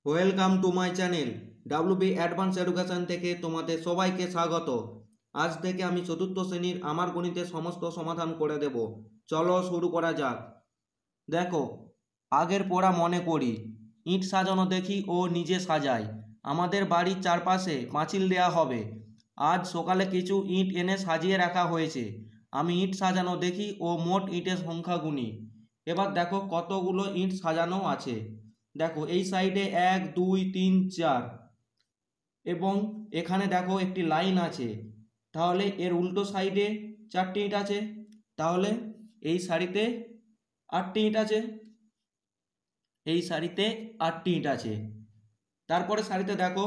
Welcome to my channel WB advance education থেকে তোমাদের সবাইকে স্বাগত। আজ থেকে আমি চতুর্থ শ্রেণীর আমার গণিতের সমস্ত সমাধান করে দেব। চলো শুরু করা যাক। দেখো, আগের পড়া মনে করি। ইট সাজানো দেখি ও নিজে সাজাই। আমাদের বাড়ির চারপাশে পাঁচিল দেয়া হবে। আজ সকালে কিছু ইট এনে সাজিয়ে রাখা হয়েছে। আমি ইট সাজানো দেখি ও মোট ইটের সংখ্যা গুনি। এবার দেখো কতগুলো ইট সাজানো আছে। দেখো এই সাইডে 1 2 3 4 এবং এখানে দেখো একটি লাইন আছে, তাহলে এর উল্টো সাইডে 4টি ইট আছে। তাহলে এই সারিতে 8টি ইট আছে, এই সারিতে 8টি ইট আছে। তারপরে সারিতে দেখো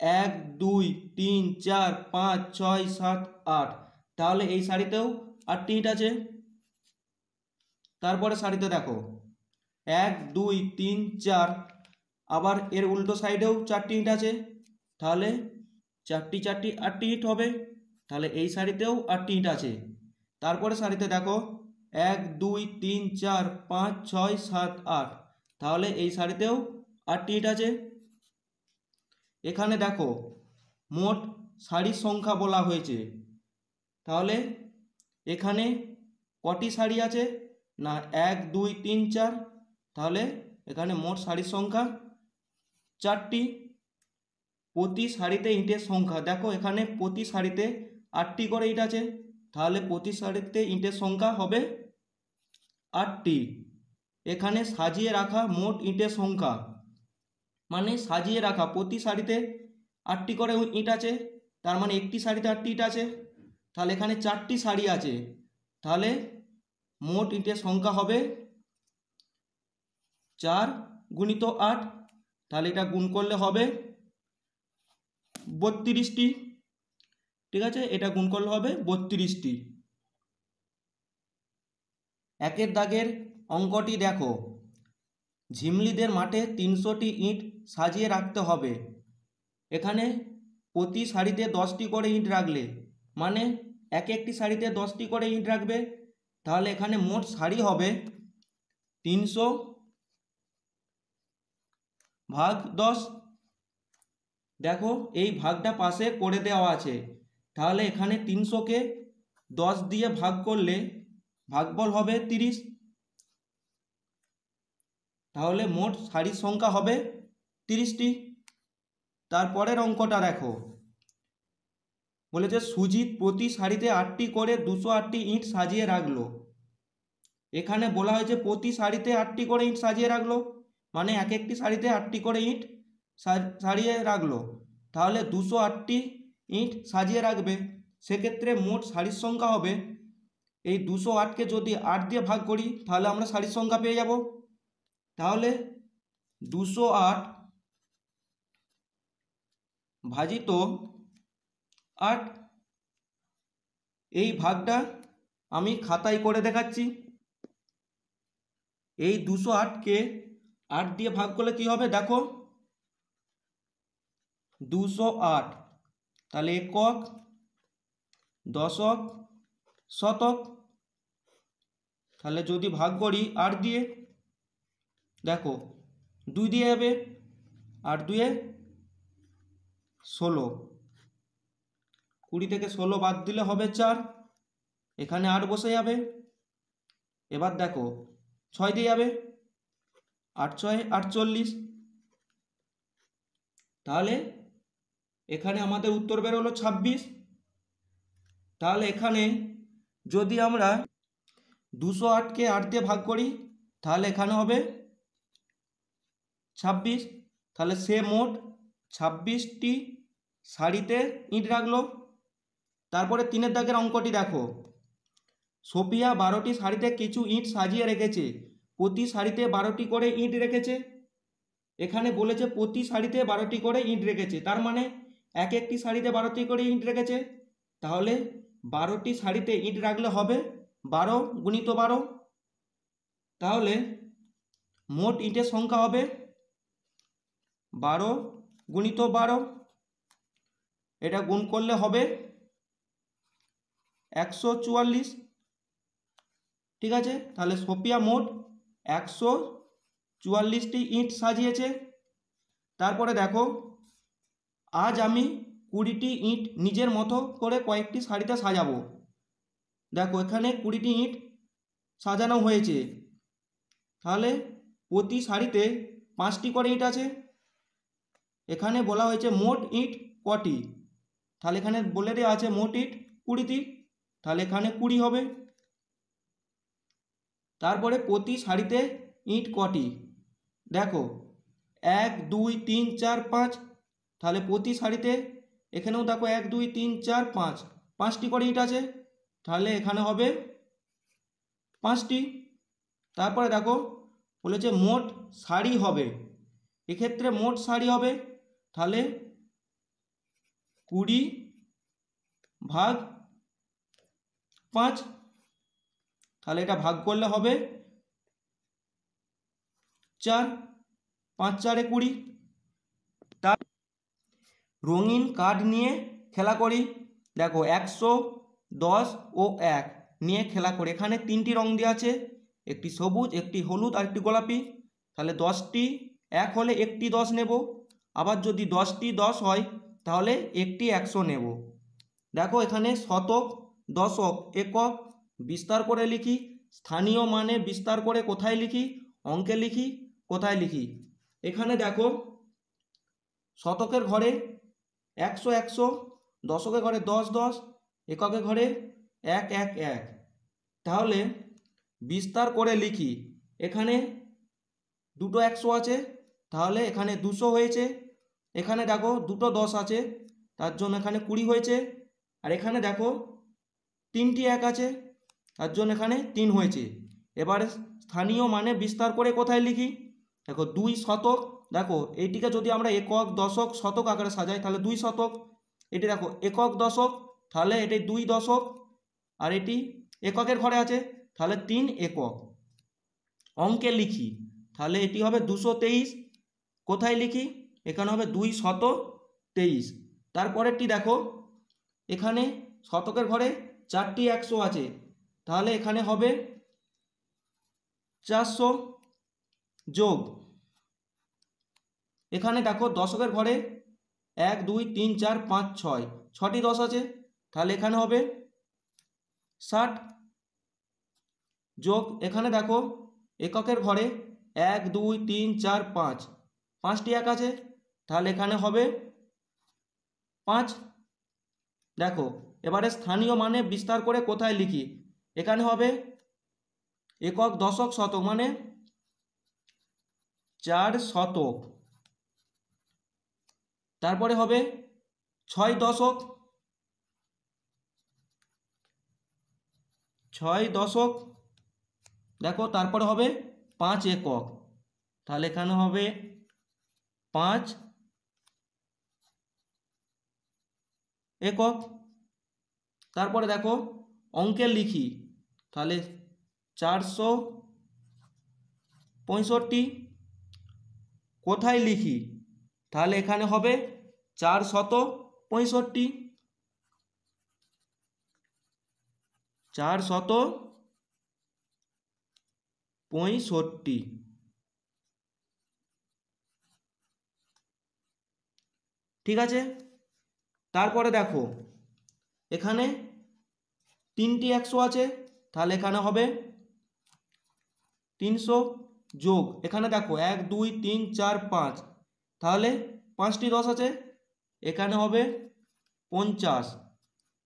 1 2 3 4 5 6 7 8, তাহলে এই সারিতেও 8টি ইট আছে। তারপরে সারিতে দেখো 1 2 3 4, আবার এর উল্টো সাইডেও 4টি ইট আছে, তাহলে 4টি 4টি 8টি ইট হবে। তাহলে এই সারিতেও 8টি ইট আছে। তারপরে সারিতে দেখো 1 2 3 4 5 6 7 8, তাহলে এই সারিতেও 8টি ইট আছে। এখানে দেখো মোট সারির সংখ্যা বলা হয়েছে, তাহলে এখানে কটি সারি আছে না 1 2 3 4, তাহলে এখানে মোট সারির সংখ্যা 4টি। প্রতি সারিতে ইটের সংখ্যা দেখো, এখানে প্রতি সারিতে 8টি করে ইট আছে, তাহলে প্রতি সারিতে ইটের সংখ্যা হবে 8টি। এখানে সাজিয়ে রাখা মোট ইটের সংখ্যা, মানে সাজিয়ে রাখা প্রতি সারিতে 8টি করে ইট আছে, তার মানে একটি সারিতে 8টি ইট আছে। তাহলে এখানে 4টি সারি আছে, তাহলে মোট ইটের সংখ্যা হবে 4 গুণিত 8, তাহলে এটা গুণ করলে হবে 32টি। ঠিক আছে, এটা গুণ করলে হবে 32টি। একের দাগের অঙ্কটি দেখো, ঝিমলিদের মাঠে 300টি ইট সাজিয়ে রাখতে হবে। এখানে প্রতি সারিতে 10টি করে ইট রাখলে, মানে এক একটি সারিতে 10টি করে ইট রাখবে, তাহলে এখানে মোট সারি হবে 300 ভাগ 10। দেখো এই ভাগটা পাশে করে দেওয়া আছে, তাহলে এখানে 300কে 10 দিয়ে ভাগ করলে ভাগফল হবে 30, তাহলে মোট সারির সংখ্যা হবে 30টি। তারপরের অঙ্কটা দেখো, বলেছে সুজিত প্রতি সারিতে 8টি করে 208টি ইট সাজিয়ে রাখলো। এখানে বলা হয়েছে প্রতি সারিতে 8টি করে ইট সাজিয়ে রাখলো, মানে এক একটি সারিতে 8টি করে ইট সাজিয়ে রাখলো, তাহলে 208টি ইট সাজিয়ে রাখবে। সেক্ষেত্রে মোট সারির সংখ্যা হবে, এই 208কে যদি 8 দিয়ে ভাগ করি তাহলে আমরা সারির সংখ্যা পেয়ে যাব। তাহলে 208 ভাজিত 8, এই ভাগটা আমি খাতায় করে দেখাচ্ছি। এই 208কে 8 দিয়ে ভাগ করলে কি হবে দেখো, 208, তাহলে একক, দশক, শতক। তাহলে যদি ভাগ করি 8 দিয়ে, দেখো 2 দিয়ে যাবে, 8 2 16, 20 থেকে 16 বাদ দিলে হবে 4, এখানে 8 বসে যাবে। এবার দেখো 6 দিয়ে যাবে, 8 6 48, তাহলে এখানে আমাদের উত্তর বেরোলো 26। তাহলে এখানে যদি আমরা 208কে 8 দিয়ে ভাগ করি তাহলে এখানে হবে 26, তাহলে সে মোট 26টি সারিতে ইট রাখলো। তারপরে 3 দাগের অঙ্কটি দেখো, সোফিয়া 12টি সারিতে কিছু ইট সাজিয়ে রেখেছে, প্রতি সারিতে 12টি করে ইট রেখেছে। এখানে বলেছে প্রতি সারিতে 12টি করে ইট রেখেছে, তার মানে এক একটি সারিতে 12টি করে ইট রেখেছে, তাহলে 12টি সারিতে ইট রাখলে হবে 12 গুণিত 12, তাহলে মোট ইটের সংখ্যা হবে 12 গুণিত 12, এটা গুণ করলে হবে 144। ঠিক আছে, তাহলে সোফিয়া মোট 144টি ইট সাজিয়েছে। তারপরে দেখো, আজ আমি 20টি ইঁট নিজের মতো করে কয়েকটি সারিতে সাজাবো। দেখো এখানে 20টি ইঁট সাজানো হয়েছে, তাহলে প্রতি সারিতে 5টি করে ইঁট আছে। এখানে বলা হয়েছে মোট ইঁট কটি, তাহলে এখানে বলে দেওয়া আছে মোট ইঁট 20টি, তাহলে এখানে 20 হবে। তারপরে প্রতি সারিতে ইঁট কটি, দেখো 1 2 3 4 5, তাহলে প্রতি সারিতে এখানেও দেখো 1 2 3 4 5, 5টি করে ইঁট আছে, তাহলে এখানে হবে 5টি। তারপরে দেখো বলেছে মোট সারি হবে, এক্ষেত্রে মোট সারি হবে তাহলে 20/5, তাহলে এটা ভাগ করলে হবে 4, 5 4 20। তার রঙিন কার্ড নিয়ে খেলা করি। দেখো 100, 10 ও 1 নিয়ে খেলা করি। এখানে 3টি রং দেওয়া আছে, একটি সবুজ, একটি হলুদ আর একটি গোলাপি। তাহলে 10টি 1 হলে একটি 10 নেব, আবার যদি 10টি 10 হয় তাহলে একটি 100 নেব। দেখো এখানে শতক, দশক, একক বিস্তার করে লিখি, স্থানীয় মানে বিস্তার করে কোথায় লিখি, অঙ্কে লিখি, কোথায় লিখি। এখানে দেখো শতকের ঘরে 100 100, দশকের ঘরে 10 10, এককের ঘরে 1 1 1। তাহলে বিস্তার করে লিখি, এখানে দুটো 100 আছে, তাহলে এখানে 200 হয়েছে। এখানে দেখো দুটো 10 আছে, তার জন্য এখানে 20 হয়েছে। আর এখানে দেখো 3টি 1 আছে, তার জন্য এখানে 3 হয়েছে। এবারে স্থানীয় মানে বিস্তার করে কোথায় লিখি, দেখো 2 শতক। দেখো এইটিকে যদি আমরা একক, দশক, শতক আকারে সাজাই তাহলে 2 শতক। এটি দেখো একক, দশক, তাহলে এটি 2 দশক। আর এটি এককের ঘরে আছে, তাহলে 3 একক। অঙ্কে লিখি, তাহলে এটি হবে 223। কোথায় লিখি, এখানে হবে 223। তারপরেরটি দেখো, এখানে শতকের ঘরে 4টি 100 আছে, তাহলে এখানে হবে 400 যোগ, এখানে দেখো দশকের ঘরে 1 2 3 4 5 6, 6টি 10 আছে, তাহলে এখানে হবে 60 যোগ, এখানে দেখো এককের ঘরে 1 2 3 4 5, 5টি 1 আছে, তাহলে এখানে হবে 5। দেখো এবারে স্থানীয় মানে বিস্তার করে কোথায় লিখি, এখানে হবে একক, দশক, শতক মানে 4 শতক। তারপরে হবে 6 দশক, 6 দশক। দেখো তারপরে হবে 5 একক, তাহলে এখানে হবে 5 একক। তারপরে দেখো অঙ্কে লিখি, তাহলে 465। কোথায় লিখি, তাহলে এখানে হবে 465, 465। ঠিক আছে। তারপরে দেখো এখানে 3টি 100 আছে, তাহলে এখানে হবে 300 যোগ, এখানে দেখো 1 2 3 4 5, তাহলে 5টি 10 আছে, এখানে হবে 50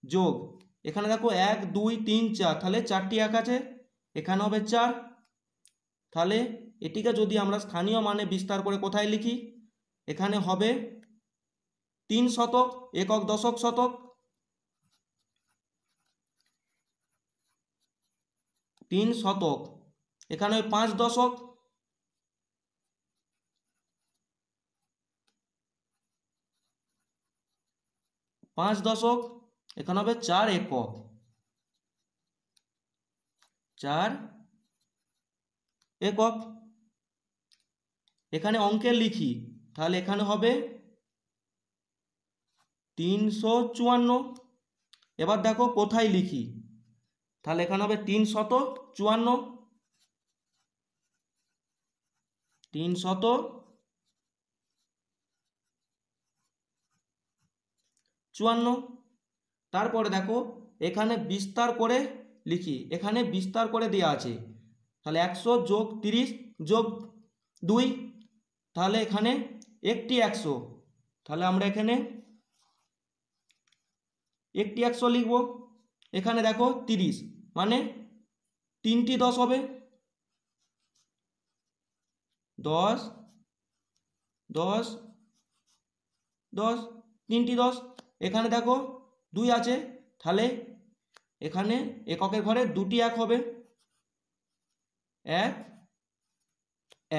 যোগ, এখানে দেখো 1 2 3 4, তাহলে 4টি 1 আছে, এখানে হবে 4। তাহলে এটিকে যদি আমরা স্থানীয় মানে বিস্তার করে কোথায় লিখি, এখানে হবে 3 শতক, একক, দশক, শতক, 3 শতক। এখানে 5 দশক, 5 দশক, এখানে হবে 4 একক, 4 একক। এখানে অঙ্কে লিখি, তাহলে এখানে হবে 354। এবার দেখো কোথায় লিখি, তাহলে এখানে হবে 354, 354। 54। তারপরে দেখো এখানে বিস্তার করে লিখি, এখানে বিস্তার করে দেওয়া আছে, তাহলে 100 যোগ 30 যোগ 2, তাহলে এখানে একটি 100, তাহলে আমরা এখানে একটি 100 লিখব। এখানে দেখো 30 মানে 3টি 10 হবে, 10 10 10, 3টি 10। এখানে দেখো 2 আছে, তাহলে এখানে এককের ঘরে 2টি 1 হবে, 1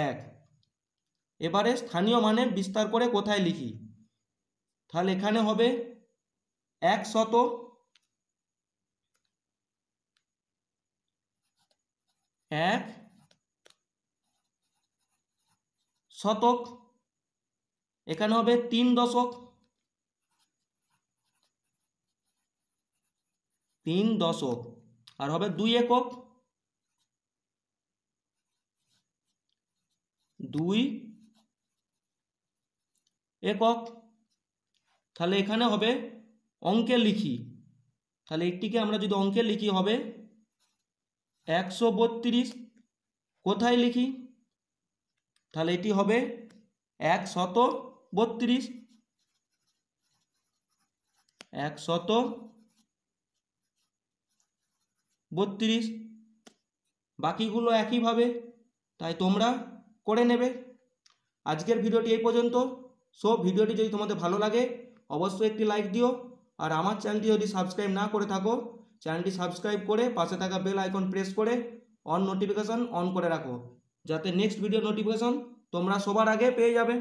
1। এবারে স্থানীয় মানে বিস্তার করে কোথায় লিখি, তাহলে এখানে হবে 100, 1 শতক, এখানে হবে 3 দশক, 3 দশক, আর হবে 2 একক, 2 একক। তাহলে এখানে হবে অঙ্কে লিখি, তাহলে এটিকে আমরা যদি অঙ্কে লিখি হবে 132। কোথায় লিখি, তাহলে এটি হবে 132, 132। বাকিগুলো একইভাবে, তাই তোমরা করে নেবে। আজকের ভিডিওটি এই পর্যন্ত। ভিডিওটি যদি তোমাদের ভালো লাগে অবশ্যই একটি লাইক দিও, আর আমার চ্যানেলটি যদি সাবস্ক্রাইব না করে থাকো চ্যানেলটি সাবস্ক্রাইব করে পাশে থাকা বেল আইকন প্রেস করে অন নোটিফিকেশন অন করে রাখো, যাতে নেক্সট ভিডিও নোটিফিকেশন তোমরা সবার আগে পেয়ে যাবে।